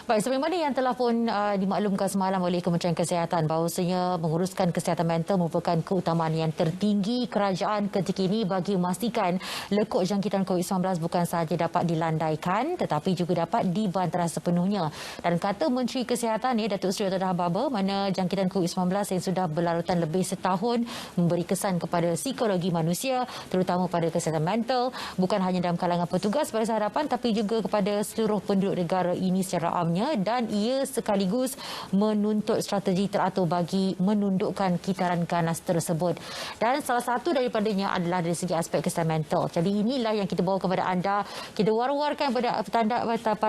Baik, sebagaimana yang telah pun dimaklumkan semalam oleh Kementerian Kesihatan bahawasanya menguruskan kesihatan mental merupakan keutamaan yang tertinggi kerajaan ketika ini bagi memastikan lekuk jangkitan COVID-19 bukan sahaja dapat dilandaikan tetapi juga dapat dibantras sepenuhnya. Dan kata Menteri Kesihatan Datuk Seri Dr. Hababa, mana jangkitan COVID-19 yang sudah berlarutan lebih setahun memberi kesan kepada psikologi manusia terutama pada kesihatan mental bukan hanya dalam kalangan petugas Barisan Harapan tapi juga kepada seluruh penduduk negara ini secara amnya, dan ia sekaligus menuntut strategi teratur bagi menundukkan kitaran ganas tersebut. Dan salah satu daripadanya adalah dari segi aspek kesihatan mental. Jadi inilah yang kita bawa kepada anda. Kita war-warkan pada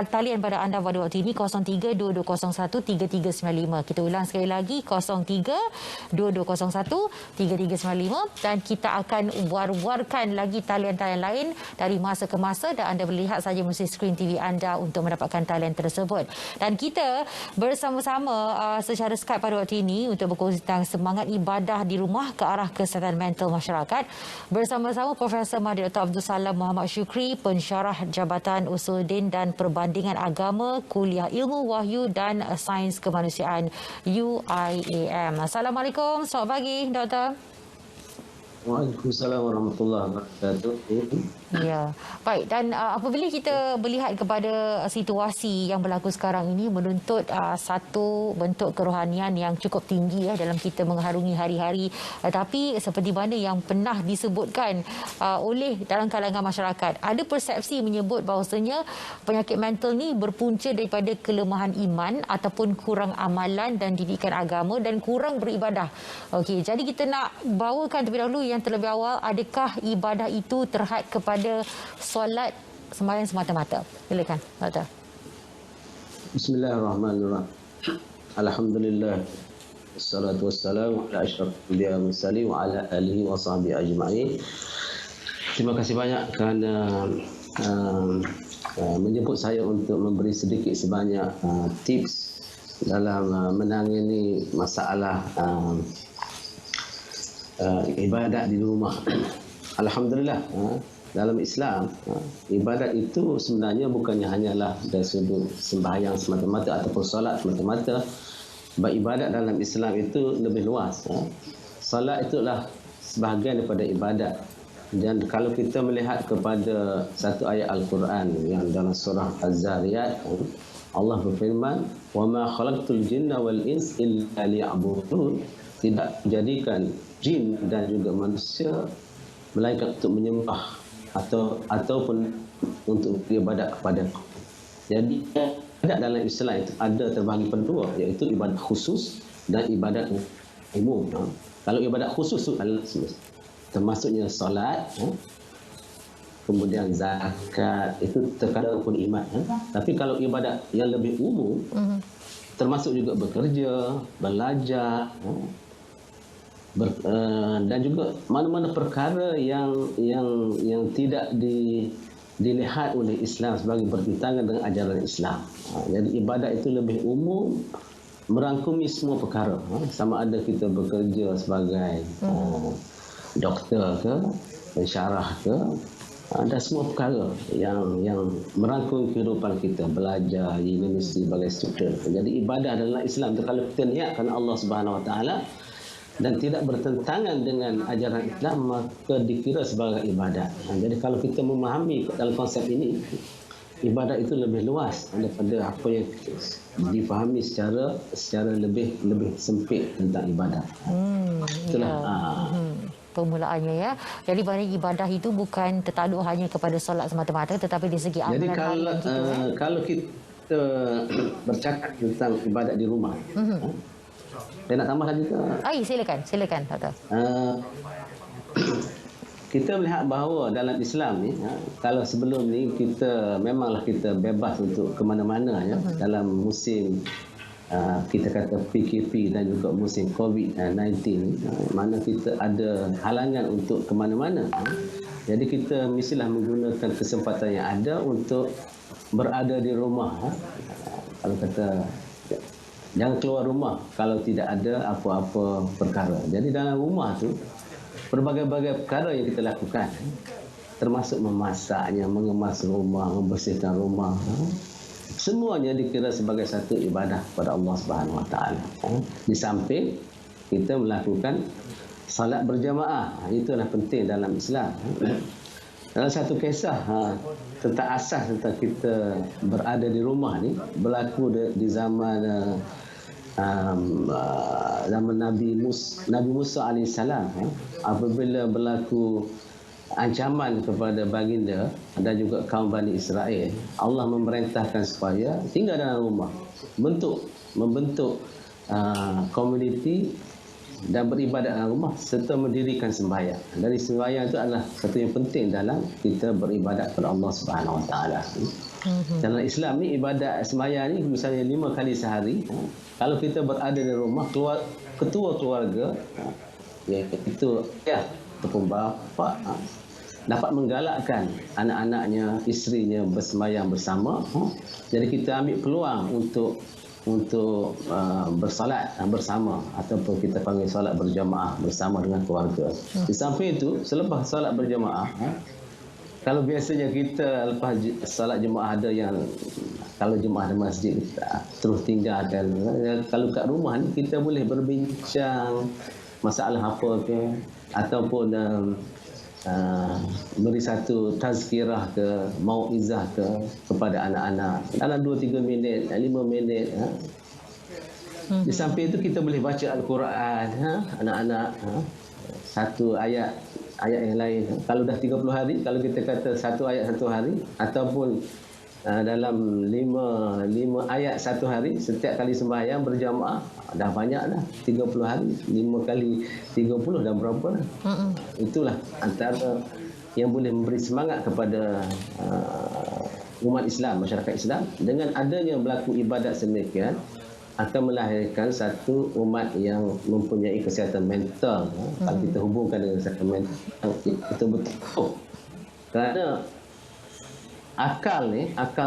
talian pada anda pada waktu ini 0322013395. Kita ulang sekali lagi 0322013395 dan kita akan war-warkan lagi talian-talian lain dari masa ke masa dan anda boleh lihat saja melalui skrin TV anda untuk mendapatkan talian tersebut. Dan kita bersama-sama secara Skype pada waktu ini untuk berkongsi tentang semangat ibadah di rumah ke arah kesihatan mental masyarakat bersama-sama Profesor Mahdi Dr. Abdul Salam Muhammad Syukri, pensyarah Jabatan Usuluddin dan Perbandingan Agama Kuliah Ilmu Wahyu dan Sains Kemanusiaan UIAM. Assalamualaikum, selamat pagi Doktor. Waalaikumsalam warahmatullahi wabarakatuh. Ya, baik. Dan apabila kita melihat kepada situasi yang berlaku sekarang ini menuntut satu bentuk kerohanian yang cukup tinggi dalam kita mengharungi hari-hari. Tapi seperti mana yang pernah disebutkan oleh dalam kalangan masyarakat, ada persepsi menyebut bahawasanya penyakit mental ni berpunca daripada kelemahan iman ataupun kurang amalan dan didikan agama dan kurang beribadah. Okey, jadi kita nak bawakan terlebih dahulu yang terlebih awal, adakah ibadah itu terhad kepada solat sembahyang semata-mata? Silakan, Doktor. Bismillahirrahmanirrahim. Alhamdulillah. Wassalatu wassalamu ala asyrafil anbiya'i wal mursalin wa ala alihi wa sahbihi ajma'in. Terima kasih banyak kerana menjemput saya untuk memberi sedikit sebanyak tips dalam menangani masalah ibadat di rumah. Alhamdulillah, dalam Islam ibadat itu sebenarnya bukannya hanyalah dari sudut sembahyang semata-mata ataupun solat semata-mata. Ibadat dalam Islam itu lebih luas. Solat itulah sebahagian daripada ibadat. Dan kalau kita melihat kepada satu ayat Al-Quran yang dalam surah Az-Zariyat, Allah berfirman, "Wa ma khalaqtul jinna wal ins illa liya'budun." Tidak jadikan jin dan juga manusia melainkan untuk menyembah ataupun untuk beribadat kepada. Jadi ibadat dalam Islam itu ada terbahagi pada dua, iaitu ibadat khusus dan ibadat umum. Kalau ibadat khusus itu adalah termasuknya solat, kemudian zakat, itu terkadang rukun iman. Tapi kalau ibadat yang lebih umum, termasuk juga bekerja, belajar, dan juga mana-mana perkara yang tidak dilihat oleh Islam sebagai bertentangan dengan ajaran Islam. Jadi ibadat itu lebih umum, merangkumi semua perkara. Sama ada kita bekerja sebagai doktor ke, pensyarah ke, dan semua perkara yang merangkumi kehidupan kita, belajar di universiti sebagai student. Jadi ibadah dalam Islam itu kalau kita niatkan Allah Subhanahu Wa Taala dan tidak bertentangan dengan ajaran Islam, maka dikira sebagai ibadat. Jadi kalau kita memahami dalam konsep ini, ibadat itu lebih luas daripada apa yang difahami secara lebih sempit tentang ibadat. Itulah permulaannya ya. Jadi banyak ibadah itu bukan tertakluk hanya kepada solat semata-mata tetapi di segi amalan. Jadi kalau kita bercakap tentang ibadat di rumah, saya nak tambah lagi ke? Silakan Doktor. Kita melihat bahawa dalam Islam ni, kalau sebelum ni kita memanglah kita bebas untuk ke mana-mana ya, dalam musim kita kata PKP dan juga musim COVID-19, mana kita ada halangan untuk ke mana-mana. Jadi kita mestilah menggunakan kesempatan yang ada untuk berada di rumah. Kalau kata Jangan keluar rumah kalau tidak ada apa-apa perkara. Jadi dalam rumah tu berbagai-bagai perkara yang kita lakukan, termasuk memasaknya, mengemas rumah, membersihkan rumah. Semuanya dikira sebagai satu ibadah kepada Allah Subhanahu Wa Taala. Di samping kita melakukan salat berjamaah, itulah penting dalam Islam. Dalam satu kisah tentang asas tentang kita berada di rumah ni berlaku di zaman zaman Nabi Musa alaihissalam, apabila berlaku ancaman kepada baginda dan juga kaum Bani Israel, Allah memerintahkan supaya tinggal dalam rumah, membentuk komuniti dan beribadat dalam rumah serta mendirikan sembahyang. Dari sembahyang itu adalah satu yang penting dalam kita beribadat kepada Allah Subhanahu Wa Taala. Dalam Islam ni ibadat sembahyang ni misalnya 5 kali sehari. Kalau kita berada di rumah, ketua keluarga, iaitu ataupun bapa, dapat menggalakkan anak-anaknya, isterinya bersembahyang bersama. Jadi kita ambil peluang untuk bersalat bersama, ataupun kita panggil salat berjamaah bersama dengan keluarga. Di samping itu, selepas salat berjamaah, kalau biasanya kita lepas salat jemaah ada yang, kalau jemaah di masjid kita terus tinggalkan. Kalau kat rumah ni kita boleh berbincang masalah apa ke, ataupun beri satu tazkirah ke, mauizah ke kepada anak-anak dalam 2-3 minit, 5 minit. Di samping itu kita boleh baca Al-Quran, anak-anak, satu ayat yang lain. Kalau dah 30 hari, kalau kita kata satu ayat satu hari, ataupun dalam 5 ayat satu hari, setiap kali sembahyang berjamaah, dah banyak dah. 30 hari, 5 kali 30 dah berapa dah. Itulah antara yang boleh memberi semangat kepada umat Islam, masyarakat Islam. Dengan adanya berlaku ibadat sedemikian, akan melahirkan satu umat yang mempunyai kesihatan mental. Kalau kita hubungkan dengan kesihatan mental, itu betul. Kerana akal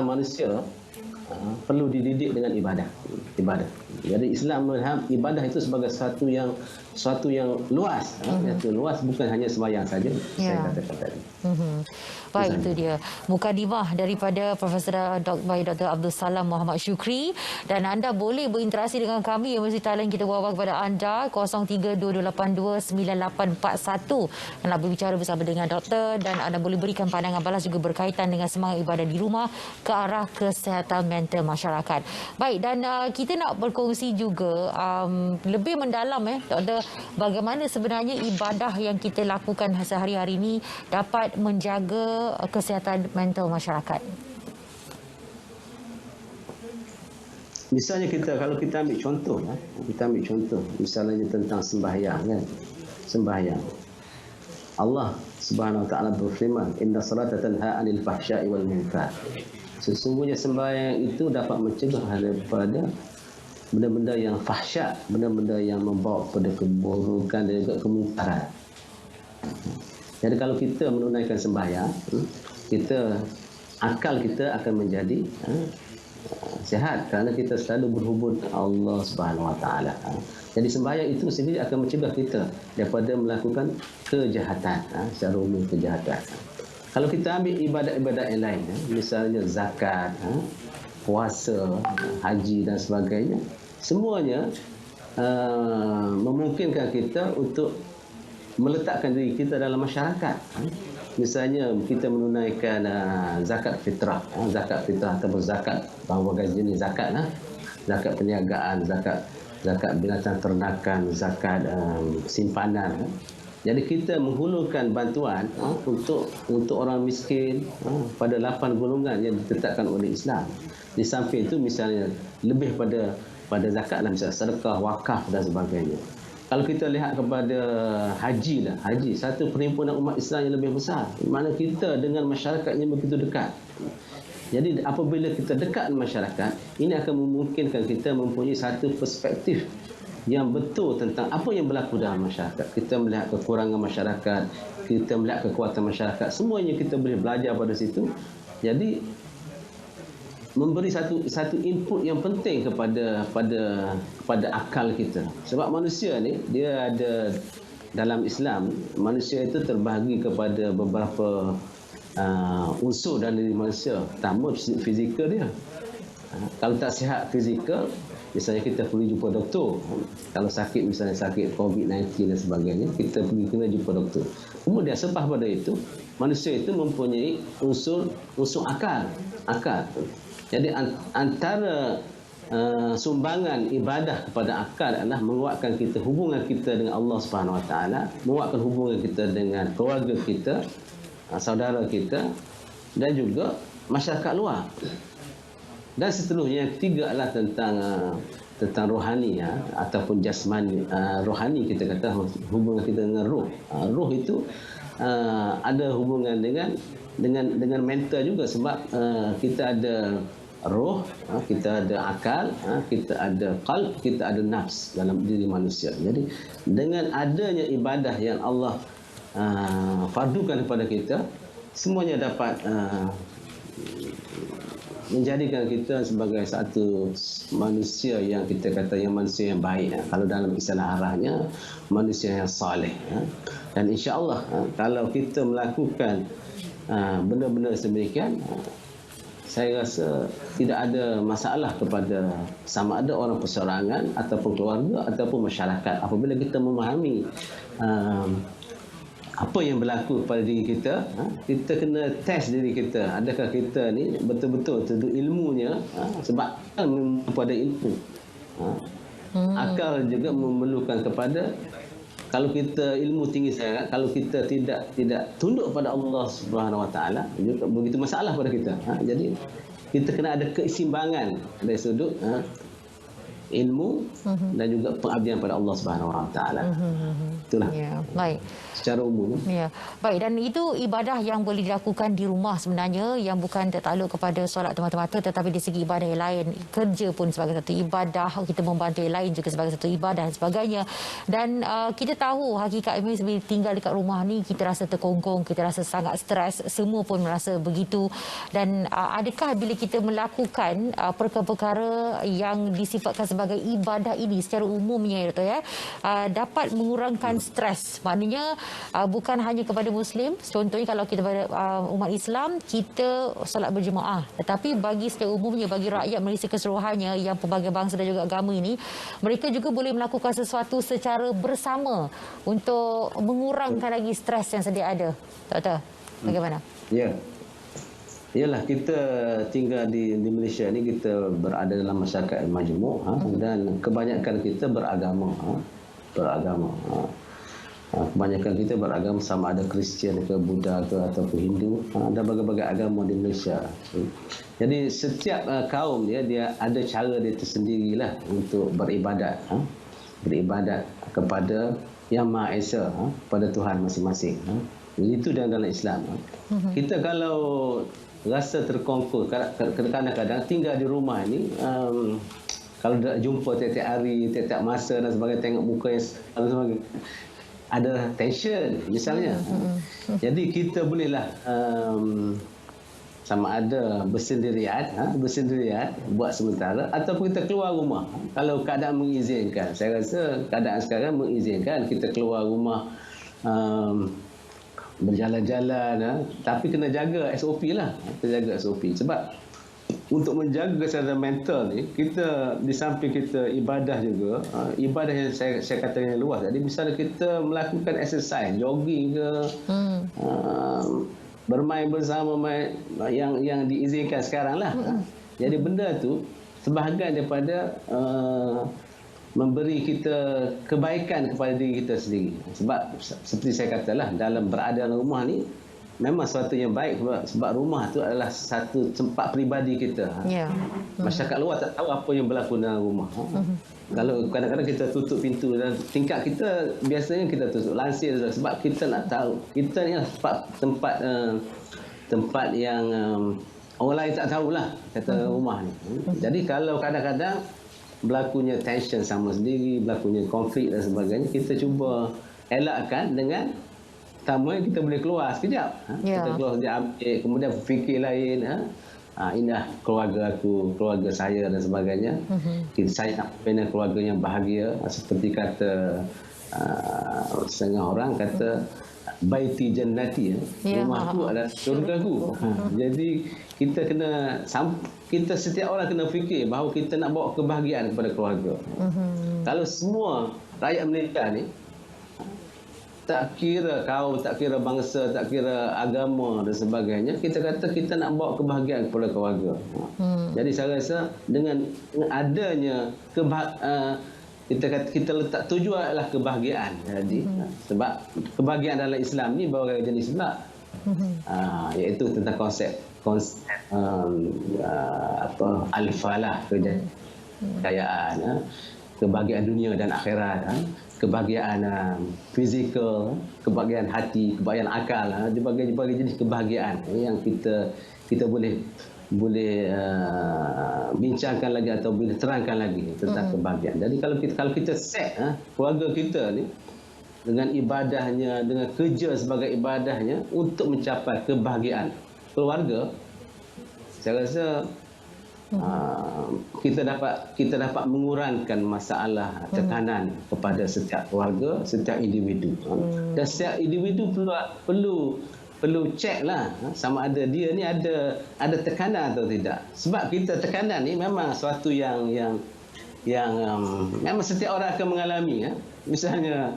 manusia perlu dididik dengan ibadah. Jadi Islam melihat ibadah itu sebagai sesuatu yang luas. Yang luas bukan hanya sembahyang saja. Saya katakan tadi. Baik, itu dia mukadimah daripada Profesor Dr. Abdul Salam Muhammad Syukri. Dan anda boleh berinteraksi dengan kami, Universiti Thailand. Kita wawak kepada anda 0322829841 nak berbicara bersama dengan doktor, dan anda boleh berikan pandangan balas juga berkaitan dengan semangat ibadah di rumah ke arah kesihatan mental masyarakat. Baik, dan kita nak berkongsi juga lebih mendalam doktor, bagaimana sebenarnya ibadah yang kita lakukan sehari-hari ini dapat menjaga kesihatan mental masyarakat. Misalnya kalau kita ambil contoh, misalnya tentang sembahyang, kan? Sembahyang. Allah Subhanahu Wa Taala berfirman, "Inna salata tanha 'anil fahsya'i wal munkar." Sesungguhnya sembahyang itu dapat mencegah daripada benda-benda yang fahsya, benda-benda yang membawa kepada keburukan dan juga kemungkaran. Jadi kalau kita menunaikan sembahyang, akal kita akan menjadi sihat, kerana kita selalu berhubung dengan Allah Subhanahu Wa Taala. Jadi sembahyang itu sendiri akan mencegah kita daripada melakukan kejahatan, secara umum kejahatan. Kalau kita ambil ibadat-ibadat yang lain, misalnya zakat, puasa, haji dan sebagainya, semuanya memungkinkan kita untuk meletakkan diri kita dalam masyarakat. Misalnya kita menunaikan zakat fitrah ataupun zakat berbagai jenis zakat, zakat perniagaan, zakat binatang ternakan, zakat simpanan. Jadi kita menghulurkan bantuan untuk orang miskin pada 8 golongan yang ditetapkan oleh Islam. Di samping itu misalnya lebih pada zakat, misalnya sedekah, wakaf dan sebagainya. Kalau kita lihat kepada haji, satu perhimpunan umat Islam yang lebih besar, di mana kita dengan masyarakat yang begitu dekat. Jadi apabila kita dekat dengan masyarakat, ini akan memungkinkan kita mempunyai satu perspektif yang betul tentang apa yang berlaku dalam masyarakat. Kita melihat kekurangan masyarakat, kita melihat kekuatan masyarakat, semuanya kita boleh belajar pada situ. Jadi memberi satu input yang penting kepada akal kita. Sebab manusia ni dia ada, dalam Islam manusia itu terbahagi kepada beberapa unsur dalam diri manusia. Pertama, fizikal dia. Kalau tak sihat fizikal, misalnya kita pergi jumpa doktor. Kalau sakit, misalnya sakit COVID-19 dan sebagainya, kita pergi kena jumpa doktor. Kemudian selepas pada itu, manusia itu mempunyai unsur akal. Jadi antara sumbangan ibadah kepada akal adalah menguatkan kita, hubungan kita dengan Allah Subhanahu Wa Taala, menguatkan hubungan kita dengan keluarga kita, saudara kita, dan juga masyarakat luar. Dan seterusnya, yang ketiga adalah tentang rohani, ataupun jasmani. Rohani kita kata hubungan kita dengan roh. Roh itu ada hubungan dengan mental juga, sebab kita ada roh, kita ada akal, kita ada qalb, kita ada nafs dalam diri manusia. Jadi dengan adanya ibadah yang Allah fardukan kepada kita, semuanya dapat menjadikan kita sebagai satu manusia yang kita kata yang manusia yang baik. Kalau dalam istilah arahnya, manusia yang saleh. Dan insya-Allah kalau kita melakukan benda-benda sedemikian, saya rasa tidak ada masalah kepada sama ada orang perseorangan ataupun keluarga ataupun masyarakat. Apabila kita memahami apa yang berlaku pada diri kita, kita kena test diri kita. Adakah kita ni betul-betul tentu ilmunya, sebab pada ilmu. Akal juga memerlukan kepada, kalau kita ilmu tinggi sangat, kalau kita tidak tunduk pada Allah Subhanahu Wa Taala, juga begitu masalah pada kita. Jadi kita kena ada keseimbangan dari sudut ilmu dan juga pengabdian pada Allah Subhanahu Wa Taala. Itulah. Ya, baik. Secara umum. Ya, baik. Dan itu ibadah yang boleh dilakukan di rumah sebenarnya, yang bukan tertakluk kepada solat semata-mata, tetapi di segi ibadah yang lain. Kerja pun sebagai satu ibadah, kita membantu yang lain juga sebagai satu ibadah dan sebagainya. Dan kita tahu hakikatnya bila tinggal dekat rumah ni, kita rasa terkongkong, kita rasa sangat stres, semua pun merasa begitu. Dan adakah bila kita melakukan perkara-perkara yang disifatkan sebagai ibadah ini secara umumnya, Dr. Dapat mengurangkan stres? Maknanya bukan hanya kepada Muslim. Contohnya kalau kita pada umat Islam, kita solat berjemaah. Tetapi bagi secara umumnya, bagi rakyat Malaysia keseluruhannya yang pelbagai bangsa dan juga agama ini, mereka juga boleh melakukan sesuatu secara bersama untuk mengurangkan lagi stres yang sedia ada. Doktor, bagaimana? Ya. Yalah, kita tinggal di Malaysia ni, kita berada dalam masyarakat majmuk, dan kebanyakan kita beragama. Kebanyakan kita beragama, sama ada Kristian ke, Buddha ke, ataupun Hindu. Ada berbagai agama di Malaysia. Jadi setiap kaum dia ada cara dia tersendirilah untuk beribadat. Beribadat kepada Yang Maha Esa, pada Tuhan masing-masing. Jadi itu dalam Islam. Kita kalau rasa terkongkong, kadang-kadang tinggal di rumah ni, kalau dah jumpa tiap-tiap hari, tiap-tiap masa dan sebagainya, tengok muka yang sebagainya, ada tension misalnya. Jadi kita bolehlah sama ada bersendirian buat sementara, ataupun kita keluar rumah kalau keadaan mengizinkan. Saya rasa keadaan sekarang mengizinkan kita keluar rumah, berjalan-jalan, tapi kena jaga SOP lah. Kita jaga SOP sebab untuk menjaga kesihatan mental ni, kita di samping kita ibadah juga, ibadah yang saya katakan yang luas. Jadi misalnya kita melakukan exercise, jogging ke, bermain bersama yang diizinkan sekarang lah. Jadi benda tu sebahagian daripada memberi kita kebaikan kepada diri kita sendiri. Sebab seperti saya katalah, dalam berada dalam rumah ni memang sesuatu yang baik, sebab rumah tu adalah satu tempat peribadi kita. Masyarakat luar tak tahu apa yang berlaku dalam rumah. Kalau kadang-kadang kita tutup pintu, dan tingkat kita biasanya kita tutup lansir, sebab kita nak tahu kita ni tempat yang orang lain tak tahulah kata rumah ni. Jadi kalau kadang-kadang berlakunya tension sama sendiri, berlakunya konflik dan sebagainya, kita cuba elakkan dengan pertama kita boleh keluar sekejap. Kita keluar sekejap, ambil, kemudian fikir lain. indah keluarga aku, keluarga saya dan sebagainya. Saya nak bina keluarga yang bahagia, seperti kata setengah orang kata baiti jannati, rumahku adalah syurgaku. Jadi kita kita setiap orang kena fikir bahawa kita nak bawa kebahagiaan kepada keluarga. Kalau semua rakyat Malaysia ni, tak kira kaum, tak kira bangsa, tak kira agama dan sebagainya, kita kata kita nak bawa kebahagiaan kepada keluarga. Jadi saya rasa dengan adanya kita letak tujuan adalah kebahagiaan. Jadi sebab kebahagiaan dalam Islam ni berbagai jenis pula. Iaitu tentang konsep al-falah, kejayaan, kebahagiaan dunia dan akhirat, kebahagiaan fizikal, kebahagiaan hati, kebahagiaan akal, berbagai jenis kebahagiaan yang kita boleh bincangkan lagi atau boleh terangkan lagi tentang kebahagiaan. Jadi kalau kita set keluarga kita ni dengan ibadahnya, dengan kerja sebagai ibadahnya untuk mencapai kebahagiaan keluarga, saya rasa kita dapat mengurangkan masalah tekanan kepada setiap keluarga, setiap individu. Dan setiap individu perlu cek lah sama ada dia ni ada tekanan atau tidak. Sebab kita tekanan ni memang suatu yang memang setiap orang akan mengalami. Misalnya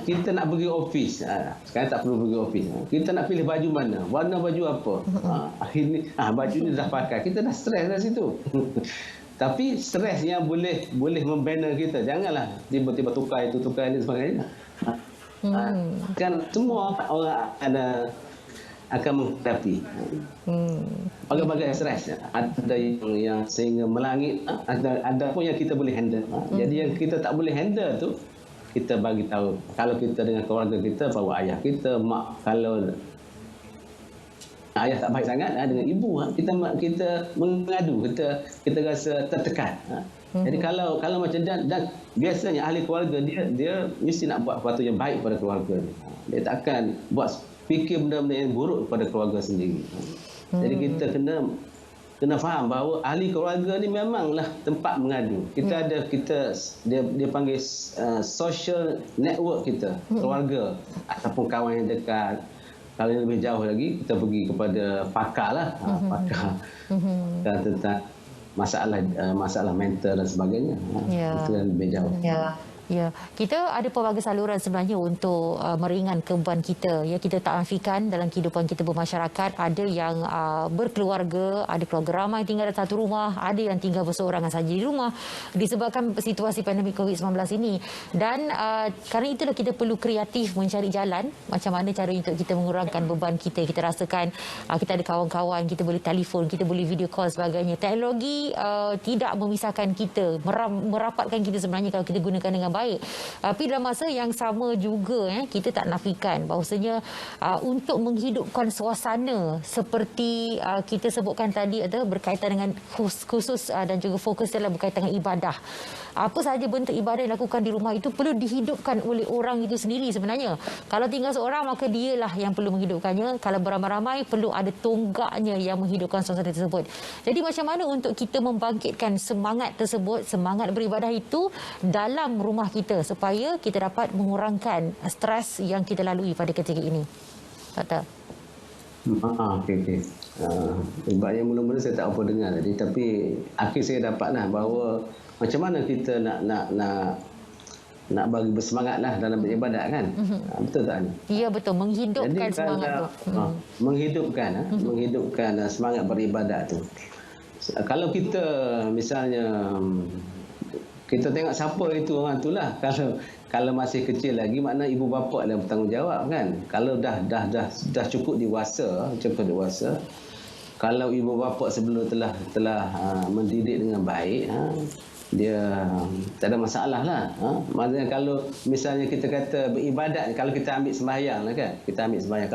kita nak pergi office, sekarang tak perlu pergi office. Kita nak pilih baju mana, warna baju apa. Akhirnya baju ni dah pakai, kita dah stres dari situ. Tapi stres yang boleh membina kita. Janganlah tiba-tiba tukar itu, tukar ini sebagainya. Kan semua orang akan menghadapi berbagai stres. Ada yang sehingga melangit, ada pun yang kita boleh handle. Jadi yang kita tak boleh handle tu, kita bagi tahu. Kalau kita dengan keluarga kita, bawa ayah kita, mak, kalau ayah tak baik sangat dengan ibu, kita mengadu, kita rasa tertekan. Jadi kalau macam dan biasanya ahli keluarga dia mesti nak buat sesuatu yang baik pada keluarga dia. Dia tak akan fikir benda-benda yang buruk pada keluarga sendiri. Jadi kita kena faham bahawa ahli keluarga ni memanglah tempat mengadu. Dia panggil social network kita, keluarga ataupun kawan yang dekat. Kalau yang lebih jauh lagi, kita pergi kepada pakar lah, pakar tentang masalah mental dan sebagainya. Itu yang lebih jauh. Ya, kita ada pelbagai saluran sebenarnya untuk meringankan beban kita. Ya, kita tak nafikan dalam kehidupan kita bermasyarakat, ada yang berkeluarga, ada keluarga ramai tinggal dalam satu rumah, ada yang tinggal berseorangan saja di rumah disebabkan situasi pandemik COVID-19 ini. Dan kerana itulah kita perlu kreatif mencari jalan macam mana cara untuk kita mengurangkan beban kita. Kita rasakan kita ada kawan-kawan, kita boleh telefon, kita boleh video call sebagainya. Teknologi tidak memisahkan kita, merapatkan kita sebenarnya kalau kita gunakan dengan baik. Tapi dalam masa yang sama juga kita tak nafikan bahawasanya untuk menghidupkan suasana seperti kita sebutkan tadi berkaitan dengan khusus dan juga fokus dalam berkaitan dengan ibadah. Apa sahaja bentuk ibadah yang dilakukan di rumah itu perlu dihidupkan oleh orang itu sendiri sebenarnya. Kalau tinggal seorang maka dialah yang perlu menghidupkannya. Kalau beramai-ramai perlu ada tonggaknya yang menghidupkan suasana tersebut. Jadi macam mana untuk kita membangkitkan semangat tersebut, semangat beribadah itu dalam rumah kita supaya kita dapat mengurangkan stres yang kita lalui pada ketika ini. Doktor. Okey. Ibaratnya mula-mula saya tak apa dengar tadi, tapi akhir saya dapatlah bahawa macam mana kita nak bagi bersemangatlah dalam beribadat kan. Betul tak ni? Ya, betul, menghidupkan jadi, semangat tu. Menghidupkan semangat beribadat tu. Kalau kita misalnya kita tengok siapa itu orang itulah, kalau masih kecil lagi makna ibu bapa yang bertanggungjawab kan. Kalau dah cukup dewasa, kalau ibu bapa sebelum telah mendidik dengan baik, dia tak ada masalah lah. Maksudnya kalau misalnya kita kata beribadat, kalau kita ambil sembahyang lah kan, kita ambil sembahyang.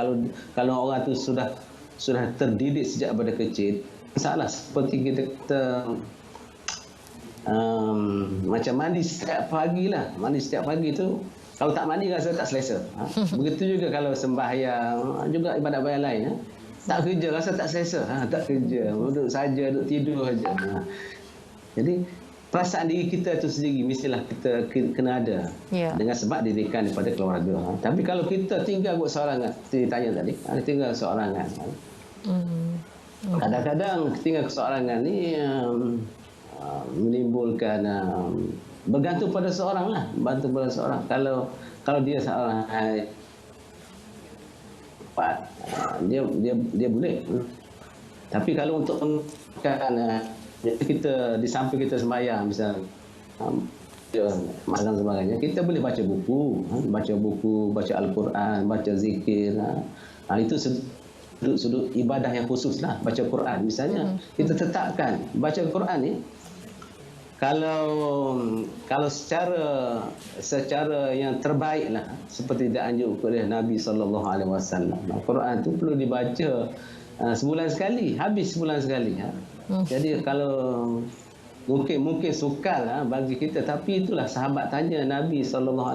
Kalau orang tu sudah terdidik sejak pada kecil, masalah seperti kita kata macam mandi setiap pagi lah. Mandi setiap pagi tu kalau tak mandi rasa tak selesa. Begitu juga kalau sembahyang, juga ibadat-ibadat lain. Tak kerja, rasa tak selesa. Tak kerja, duduk saja, duduk tidur saja. Jadi perasaan diri kita tu sendiri mestilah kita kena ada. Dengan sebab didikan daripada keluarga. Tapi kalau kita tinggal buat sorangan, tanya tadi, tinggal sorangan. Kadang-kadang tinggal kesorangan ni menimbulkan bergantung pada seorang lah, bergantung pada seorang. Kalau dia seorang dia boleh. Tapi kalau untuk kita di samping kita sembahyang misalnya makan sebagainya, kita boleh baca buku, baca Al-Quran, baca zikir. Itu sudut ibadah yang khusus lah, baca Quran misalnya. Kita tetapkan baca Quran ni kalau secara yang terbaik lah, seperti dianjurkan oleh Nabi SAW. Quran tu perlu dibaca sebulan sekali, habis sebulan sekali. Jadi kalau mungkin sukar bagi kita, tapi itulah sahabat tanya Nabi SAW.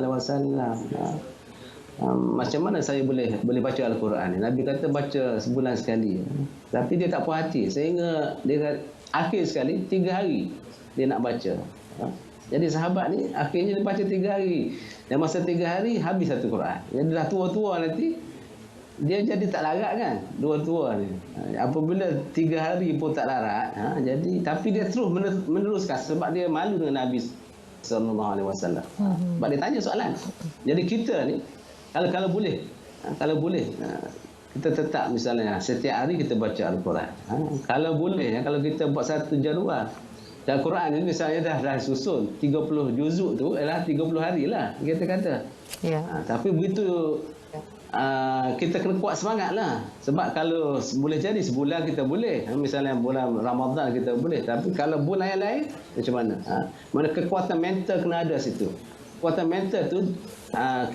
Macam mana saya boleh baca Al-Quran? Nabi kata baca sebulan sekali. Tapi dia tak puas hati sehingga dia akhir sekali 3 hari dia nak baca. Jadi sahabat ni akhirnya dia baca 3 hari. Dan masa 3 hari habis satu Quran. Jadi dah tua-tua nanti dia jadi tak larat kan, tua-tua ni. Apabila 3 hari pun tak larat, jadi tapi dia terus meneruskan sebab dia malu dengan Nabi SAW. Sebab dia tanya soalan. Jadi kita ni kalau boleh kita tetap misalnya setiap hari kita baca Al-Quran. Kalau boleh kalau kita buat satu jadual. Dan Quran ni misalnya dah susun 30 juzuk tu ialah 30 hari lah kita kata. Tapi begitu kita kena kuat semangat lah. Sebab kalau boleh jadi sebulan kita boleh. Misalnya bulan Ramadan kita boleh. Tapi kalau bulan yang lain macam mana? Mana kekuatan mental kena ada situ. Kekuatan mental tu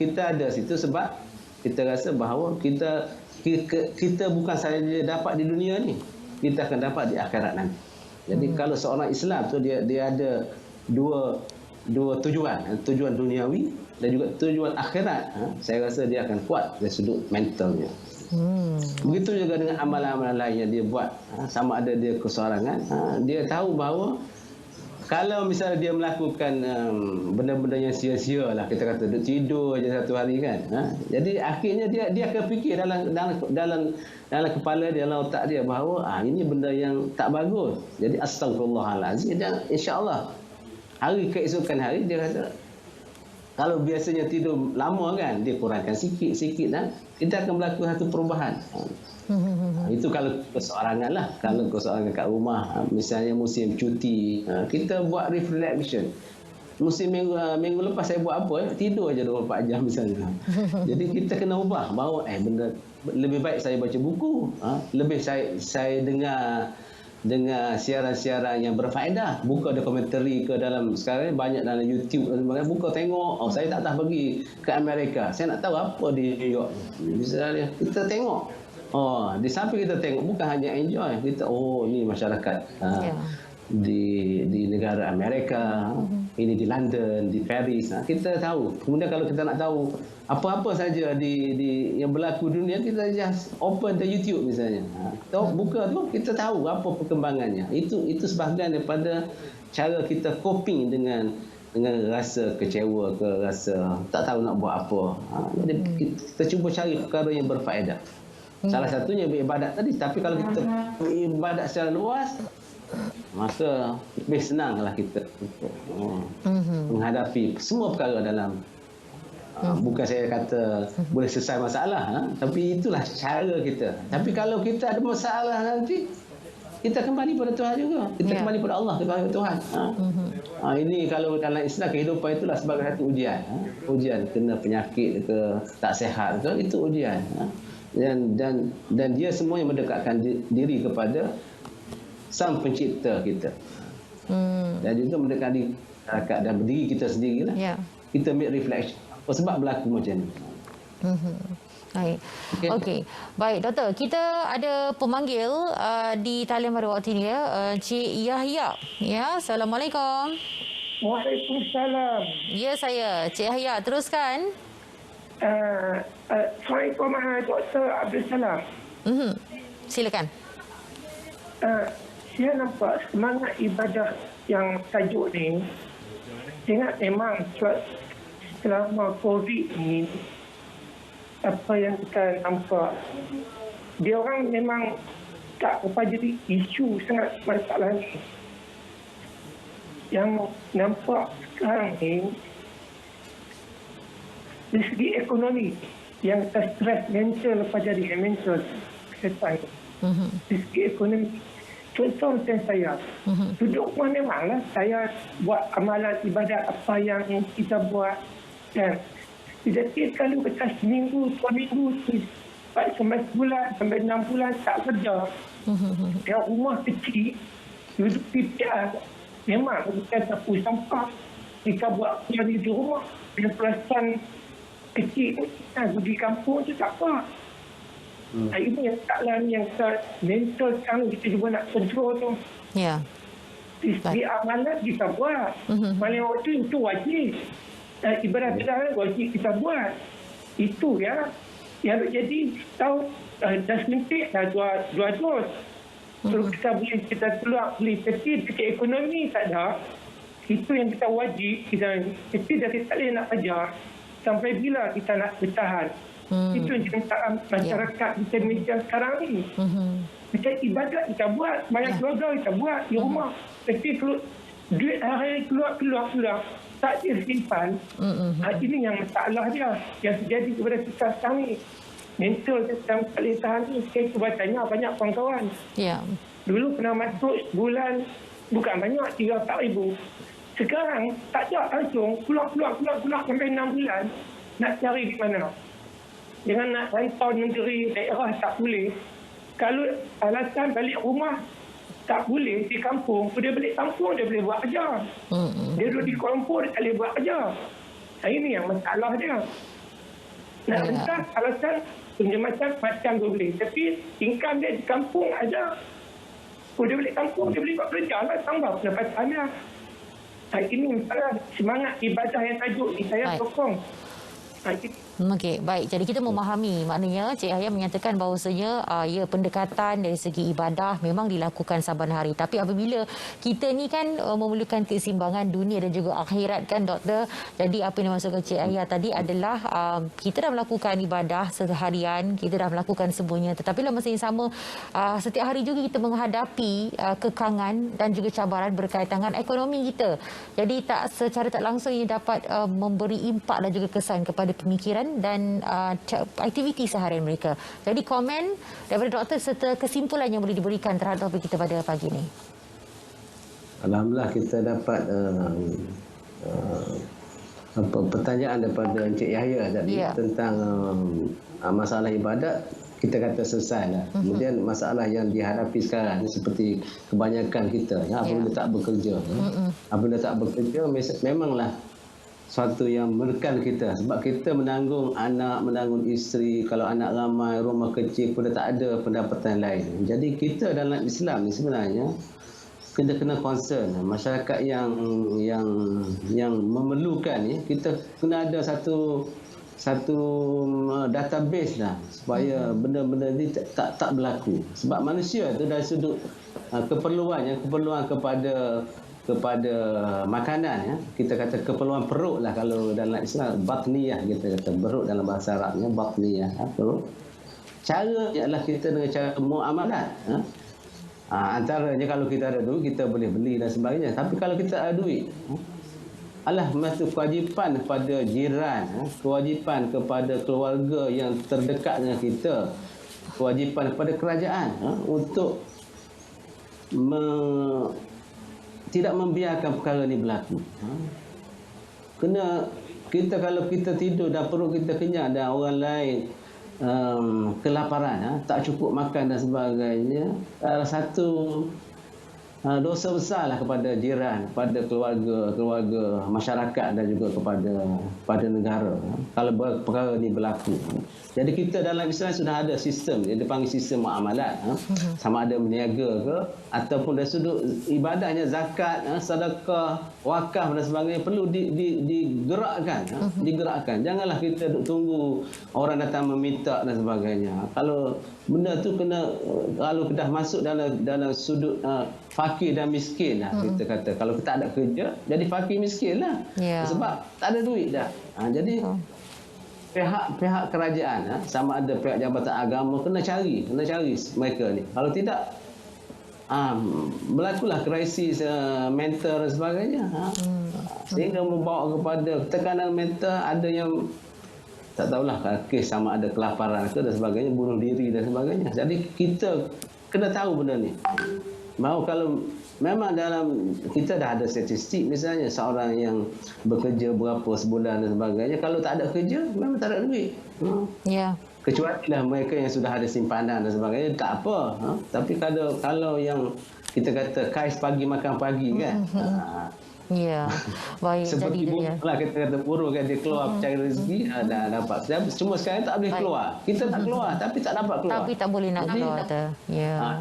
kita ada situ sebab kita rasa bahawa kita bukan sahaja dapat di dunia ni, kita akan dapat di akhirat nanti. Jadi kalau seorang Islam tu dia ada dua tujuan duniawi dan juga tujuan akhirat, saya rasa dia akan kuat dari sudut mentalnya. Begitu juga dengan amalan-amalan lain yang dia buat, sama ada dia kesorangan, dia tahu bahawa kalau misalnya dia melakukan benda-benda yang sia-sia lah, kita kata duduk tidur je satu hari kan, jadi akhirnya dia akan fikir dalam kepala dia, dalam otak dia bahawa ini benda yang tak bagus. Jadi astagfirullahalazim, dan insya-Allah hari keesokan hari dia kata kalau biasanya tidur lama kan, dia kurangkan sikit-sikit dan kita akan melakukan satu perubahan. Itu kalau keseorangan lah. Kalau keseorangan kat rumah, misalnya musim cuti, kita buat reflection. Musim minggu lepas saya buat apa? Tidur aja 24 jam misalnya. Jadi kita kena ubah bahawa benda lebih baik saya baca buku, lebih saya dengar siaran-siaran yang berfaedah, buka dokumentari ke dalam sekarang ni banyak dalam YouTube dan sebagainya, buka tengok. Saya tak tahu pergi ke Amerika, saya nak tahu apa di New York misalnya, kita tengok. Di samping kita tengok bukan hanya enjoy, kita ni masyarakat di negara Amerika, ini di London, di Paris, kita tahu. Kemudian kalau kita nak tahu apa-apa saja di yang berlaku dunia, kita just open the YouTube misalnya. Buka tu kita tahu apa perkembangannya. Itu sebahagian daripada cara kita coping dengan rasa kecewa ke rasa tak tahu nak buat apa. Jadi kita cuba cari perkara yang berfaedah. Salah satunya beribadat tadi. Tapi kalau kita beribadat secara luas, maka lebih senanglah kita menghadapi semua perkara dalam bukan saya kata boleh selesai masalah, tapi itulah cara kita. Tapi kalau kita ada masalah nanti, kita kembali pada Tuhan juga. Kita kembali pada Allah, kepada Tuhan. Ini kalau dalam Islam, kehidupan itulah sebagai satu ujian. Ujian kena penyakit ke, tak sihat ke, itu ujian. Dan dia semuanya mendekatkan diri kepada Sang Pencipta kita. Dan juga mendekati masyarakat dan diri kita sendirilah. Kita make reflection. Sebab berlaku macam ni. Baik. Okey. Baik, Doktor. Kita ada pemanggil di talian pada waktu ini Cik Yahya. Ya, Assalamualaikum. Waalaikumsalam. Ya, saya. Cik Yahya, teruskan. Assalamualaikum, Dr. Abdul Salam. Silakan. Saya nampak semangat ibadah yang tajuk ni, ingat memang selama COVID ni, apa yang kita nampak, dia orang memang tak apa jadi isu sangat masalah ni. Yang nampak sekarang ni, dari segi ekonomi, yang stres mental apa jadi mental kesihatan. Dari segi ekonomi, contoh macam saya, duduk rumah memanglah saya buat amalan ibadat apa yang kita buat, dan tetapi kalau kita seminggu, 2 minggu, sampai sebulan, sampai 6 bulan tak kerja, yang rumah kecil, duduk PPR, memang kita sapu sampah, kita buat kerja di rumah, dengan perasaan kecil, di kampung tu tak apa. Ini yang taklah yang mental sekarang kita juga nak kontrol tu. Ya. Di amalan kita buat. Malam waktu itu wajib. Ibarat kita wajib kita buat. Itu ya. Yang jadi tahu dah suntik dah dua dos. Kalau kita keluar beli tiket ekonomi tak ada. Itu yang kita wajib. Kita dah tak boleh nak kerja. Sampai bila kita nak bertahan. Itu yang cintaan masyarakat di Indonesia sekarang ni. Macam ibadat kita buat, banyak keluarga kita buat di rumah. Tapi kalau duit hari keluar, tak disimpan. Ini yang masalah dia. Yang terjadi kepada kita sekarang ni. Mental kita tak boleh tahan ni. Saya cuba tanya banyak kawan-kawan. Dulu pernah masuk sebulan, bukan banyak, 3-4 ribu. Sekarang tak ada langsung, keluar sampai 6 bulan. Nak cari di mana? Dengan nak rantau negeri daerah tak boleh. Kalau alasan balik rumah tak boleh di kampung, dia balik kampung dia boleh buat kerja. Dia duduk di Kuala Lumpur dia tak boleh buat kerja. Ini yang masalah dia. Nak rentah alasan macam dia boleh. Tapi income dia di kampung ada. Dia balik kampung dia boleh buat kerja lah, tambah pendapatan dia. Ini masalah semangat ibadah yang tajuk ni saya sokong. Okey, baik. Jadi kita memahami, maknanya Cik Yahya menyatakan bahawasanya ya, pendekatan dari segi ibadah memang dilakukan saban hari. Tapi apabila kita ni kan memerlukan keseimbangan dunia dan juga akhirat kan doktor. Jadi apa yang dimaksudkan Cik Yahya tadi adalah kita dah melakukan ibadah seharian, kita dah melakukan semuanya. Tetapi dalam masa yang sama setiap hari juga kita menghadapi kekangan dan juga cabaran berkaitan dengan ekonomi kita. Jadi tak secara tak langsung ia dapat memberi impak dan juga kesan kepada pemikiran dan aktiviti seharian mereka. Jadi komen daripada doktor serta kesimpulan yang boleh diberikan terhadap topik kita pada pagi ini. Alhamdulillah kita dapat pertanyaan daripada Encik Yahya tadi tentang masalah ibadat. Kita kata selesai lah. Kemudian masalah yang dihadapi sekarang seperti kebanyakan kita apabila tak bekerja. Apabila tak bekerja memanglah suatu yang menekan kita sebab kita menanggung anak, menanggung isteri, kalau anak ramai, rumah kecil pun tak ada pendapatan lain. Jadi kita dalam Islam ni sebenarnya kita kena concern masyarakat yang memerlukan ni, kita kena ada satu database lah supaya benda-benda ni tak berlaku. Sebab manusia tu dari sudut keperluan kepada makanan ya, kita kata keperluan perut lah kalau dalam Islam, batniyah kita kata, perut dalam bahasa Arabnya batniyah, perut. Cara ialah kita dengan cara muamalat. Antaranya kalau kita ada duit kita boleh beli dan sebagainya, tapi kalau kita ada duit masuk kewajipan kepada jiran, kewajipan kepada keluarga yang terdekat dengan kita, kewajipan kepada kerajaan untuk tidak membiarkan perkara ni berlaku. Kita kalau kita tidur dan perut kita kenyang dan orang lain kelaparan, tak cukup makan dan sebagainya, satu dosa besarlah kepada jiran, kepada keluarga masyarakat dan juga kepada negara kalau perkara ini berlaku. Jadi kita dalam Islam sudah ada sistem, dia dipanggil sistem muamalat, sama ada berniaga ke ataupun dari sudut ibadahnya zakat, sedekah, wakaf dan sebagainya perlu digerakkan. Janganlah kita duk tunggu orang datang meminta dan sebagainya. Kalau benda tu kalau dah masuk dalam sudut fakir dan miskin lah, kita kata. Kalau kita ada kerja, jadi fakir miskin lah. Sebab tak ada duit dah. Jadi pihak kerajaan, sama ada pihak jabatan agama kena cari mereka ni. Kalau tidak, berlakulah krisis mental dan sebagainya. Sehingga membawa kepada tekanan mental, ada yang tak tahulah kes sama ada kelaparan ke dan sebagainya, bunuh diri dan sebagainya. Jadi kita kena tahu benda ni. Mahu kalau memang dalam kita dah ada statistik, misalnya seorang yang bekerja berapa sebulan dan sebagainya, kalau tak ada kerja memang tak ada duit. Kecuali lah mereka yang sudah ada simpanan dan sebagainya, tak apa. Tapi kalau yang kita kata kais pagi makan pagi kan. Baik. Seperti buruh lah, kita kata buruh kan, dia keluar cari rezeki, dah dapat. Cuma sekarang tak boleh keluar. Kita tak keluar tapi tak dapat keluar. Tapi tak boleh nak keluar.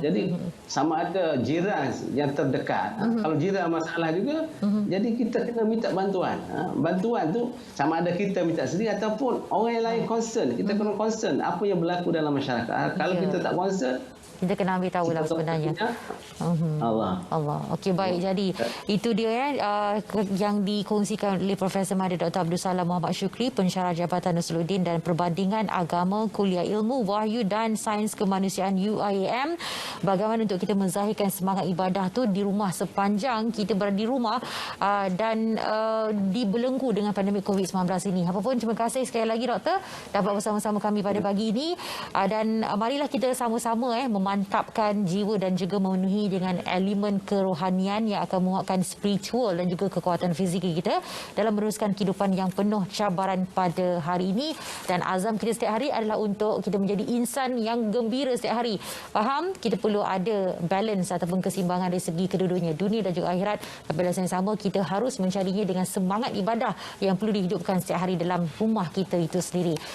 Jadi sama ada jiran yang terdekat. Kalau jiran masalah juga, jadi kita kena minta bantuan. Bantuan tu sama ada kita minta sendiri ataupun orang yang lain concern. Kita kena concern apa yang berlaku dalam masyarakat. Kalau kita tak concern, kita kena ambil tahu lah sebenarnya. Allah. Okey, baik. Jadi itu dia yang dikongsikan oleh Profesor Mahdi Dr. Abdul Salam Muhammad Syukri, Pensyarah Jabatan Nasruddin dan Perbandingan Agama Kuliah Ilmu Wahyu dan Sains Kemanusiaan UIAM. Bagaimana untuk kita menzahirkan semangat ibadah tu di rumah sepanjang kita berada di rumah dan dibelenggu dengan pandemik COVID-19 ini. Apapun, terima kasih sekali lagi Doktor dapat bersama-sama kami pada pagi ini, dan marilah kita sama-sama memantapkan jiwa dan juga memenuhi dengan elemen kerohanian yang akan menguatkan spiritual dan juga kekuatan fizikal kita dalam meneruskan kehidupan yang penuh cabaran pada hari ini. Dan azam kita setiap hari adalah untuk kita menjadi insan yang gembira setiap hari. Faham? Kita perlu ada balance ataupun keseimbangan dari segi kedua-duanya, dunia dan juga akhirat. Tapi dalam yang sama, kita harus mencarinya dengan semangat ibadah yang perlu dihidupkan setiap hari dalam rumah kita itu sendiri.